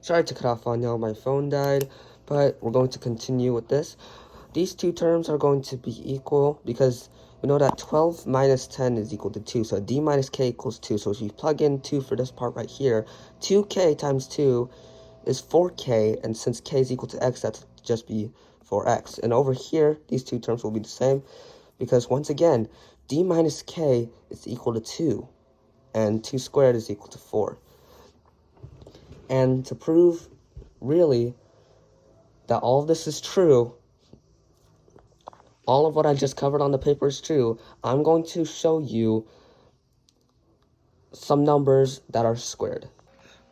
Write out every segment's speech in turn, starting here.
Sorry to cut off on y'all, my phone died, but we're going to continue with this. These two terms are going to be equal because we know that 12 minus 10 is equal to 2, so d minus k equals 2. So if you plug in 2 for this part right here, 2k times 2 is 4k, and since k is equal to x, that's just be 4x. And over here, these two terms will be the same, because once again, d minus k is equal to 2, and 2 squared is equal to 4. And to prove, really, that all of this is true, all of what I just covered on the paper is true, I'm going to show you some numbers that are squared.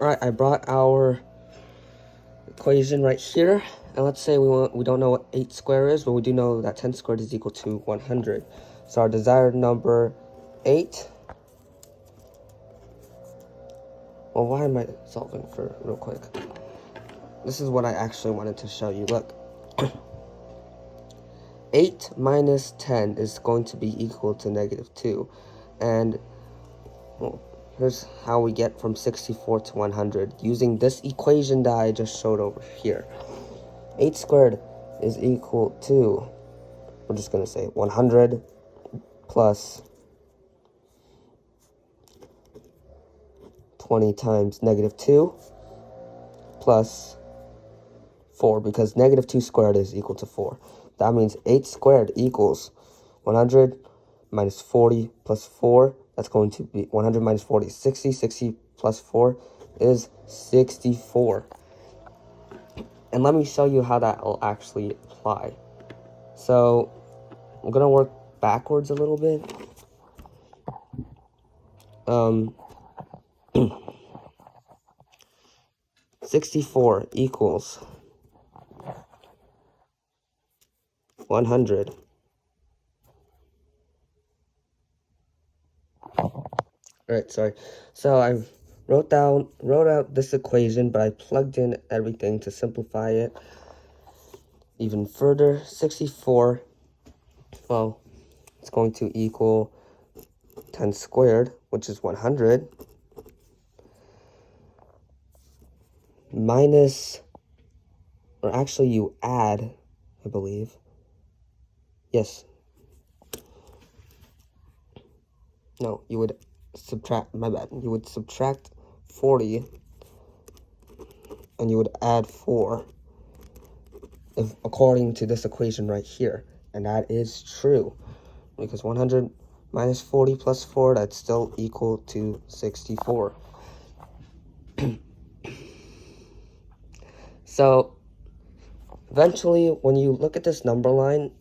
Alright, I brought our equation right here, and let's say we don't know what 8 squared is, but we do know that 10 squared is equal to 100. So our desired number 8. Well, why am I solving for real quick? This is what I actually wanted to show you. Look. 8 minus 10 is going to be equal to negative 2. And well, here's how we get from 64 to 100 using this equation that I just showed over here. 8 squared is equal to, we're just going to say 100 plus 20 times negative 2 plus 4, because negative 2 squared is equal to 4. That means 8 squared equals 100 minus 40 plus 4. That's going to be 100 minus 40 is 60. 60 plus 4 is 64. And let me show you how that will actually apply. So I'm going to work backwards a little bit. 64 equals 100. Alright, sorry. So I wrote out this equation, but I plugged in everything to simplify it even further. 64, well, it's going to equal 10 squared, which is 100, minus, or actually you add, I believe. Yes. No, you would subtract, my bad. You would subtract 40, and you would add 4, according to this equation right here. And that is true, because 100 minus 40 plus 4, that's still equal to 64. So, eventually, when you look at this number line,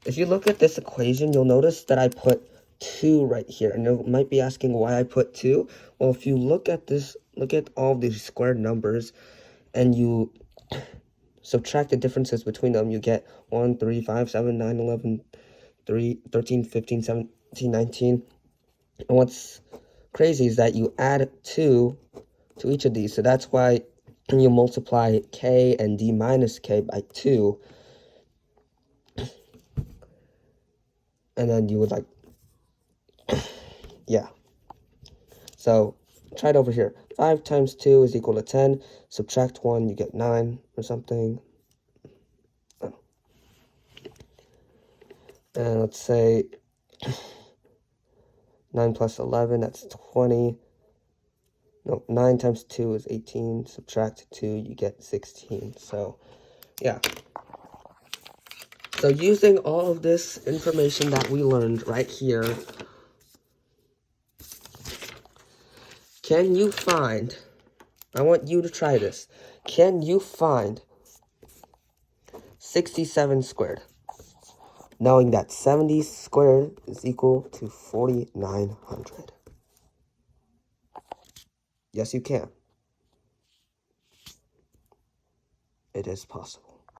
if you look at this equation, you'll notice that I put 2 right here. And you might be asking why I put 2. Well, if you look at this, look at all these squared numbers, and you subtract the differences between them, you get 1, 3, 5, 7, 9, 11, 3, 13, 15, 17, 19. And what's crazy is that you add 2 to each of these. So that's why you multiply k and d minus k by 2. And then you would like, yeah. So try it over here. 5 times 2 is equal to 10. Subtract 1, you get 9 or something. Oh. And let's say 9 plus 11, that's 20. No, 9 times 2 is 18. Subtract 2, you get 16. So, yeah. So using all of this information that we learned right here, can you find, I want you to try this, can you find 67 squared? Knowing that 70 squared is equal to 4,900. Yes, you can. It is possible.